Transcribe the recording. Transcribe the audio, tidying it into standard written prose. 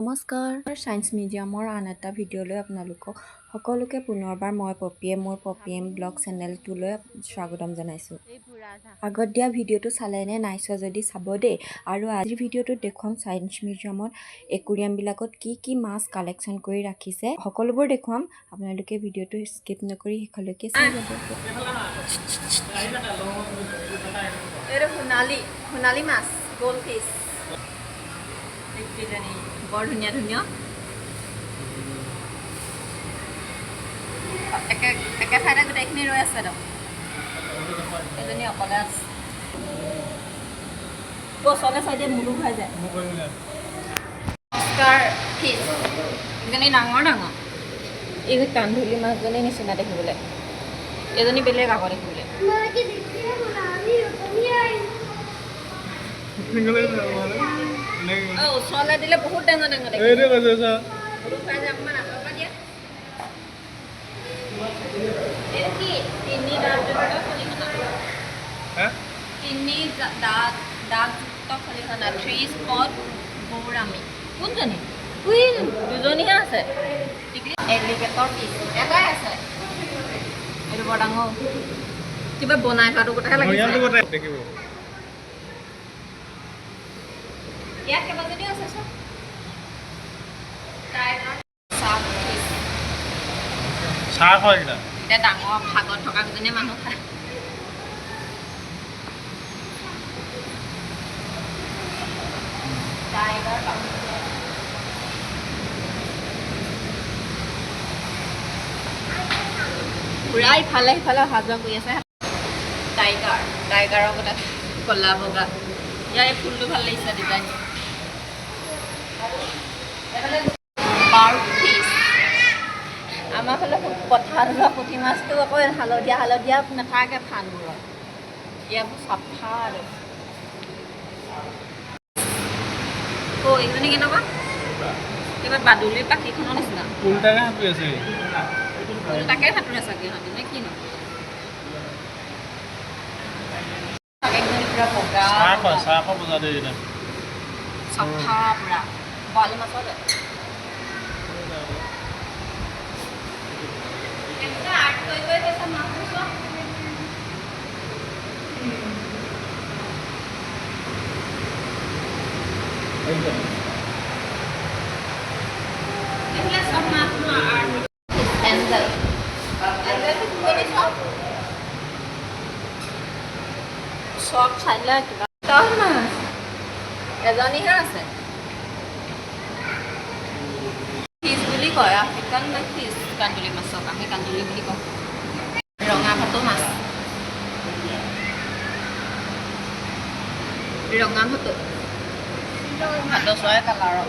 নমস্কাৰ সায়েন্স মিউজিয়ামৰ আন এটা ভিডিঅ'লৈ আপোনালোকক সকলোকে পুনৰবাৰ মই পপিয়ে মোৰ পপিএম ব্লগ চেনেলটোলৈ স্বাগতম জনাইছোঁ। আগত দিয়া ভিডিঅ'টো চালেনে নাই চোৱা যদি চাব দেই। আৰু আজিৰ ভিডিঅ'টোত দেখুৱাম সায়েন্স মিউজিয়ামত একুৰিয়ামবিলাকত কি মাছ কালেকশ্যন কৰি ৰাখিছে সকলোবোৰ দেখুৱাম। আপোনালোকে ভিডিঅ'টো স্কিপ নকৰি শেষলৈকে চাই যাব। এইটো সোণালী মাছ গোল্ড ফিছ বৰ ধুনীয়া ধুনীয়া একে ঠাইতে গোটেইখিনি ৰৈ আছে তো এজনী অকলে আছে ওচৰলৈ চাই দিয়ে মুলু খাই যায় অস্কাৰ ফিছ এজনী ডাঙৰ এই কান্ধুলি মাছজনী নিচিনা দেখিবলৈ এজনী বেলেগ আকৌ দেখিবলৈ ওচৰলৈ দিলে বহুত ডাঙৰ তিনি দাঁতযুক্ত খলিহনা 3 স্পট গৌৰামী কোনজনী দুজনীহে আছে এলিগেটৰ পিচ এটাই আছে এইটো বৰ ডাঙৰ কিবা বনাই খোৱাটো কথাহে লাগিছে ইয়াত কেইবাজনীও আছে চব চাহ হয় এটা এতিয়া ডাঙৰ ভাগত থকা কেইজনীয়ে মানুহ খায় পুৰা ইফালে সিফালে অহা যোৱা কৰি আছে টাইগাৰৰ কথা ক'লা বগা ইয়াৰ এই ফুলটো ভাল লাগিছে ডিজাইন আমাৰ ফালে পথাৰত লোৱা পুঠি মাছটো আকৌ হালধীয়া নাথাকে ফানবোৰত ইয়াবোৰ চাফা আৰু এইজনী কেনেকুৱা কিবা বাদুলিৰ পাখিখনৰ নিচিনা উল্টাকে সাঁতুৰি আছে উল্টাকে সাঁতুৰে চাগে সিহঁতি নে কিনো পুৰা বগা চাহ বজা দেই চাফা পুৰা বৰালি মাছৰ চব চাইলে কিবা মাছ এজনীহে আছে ফিছ বুলি কয় আফ্ৰিকান ফিছ কান্দুলি মাছক আমি কান্দুলি বুলি কওঁ ৰঙা ভাতো মাছ ৰঙা ভাতো ভাতো চৰাই কালাৰৰ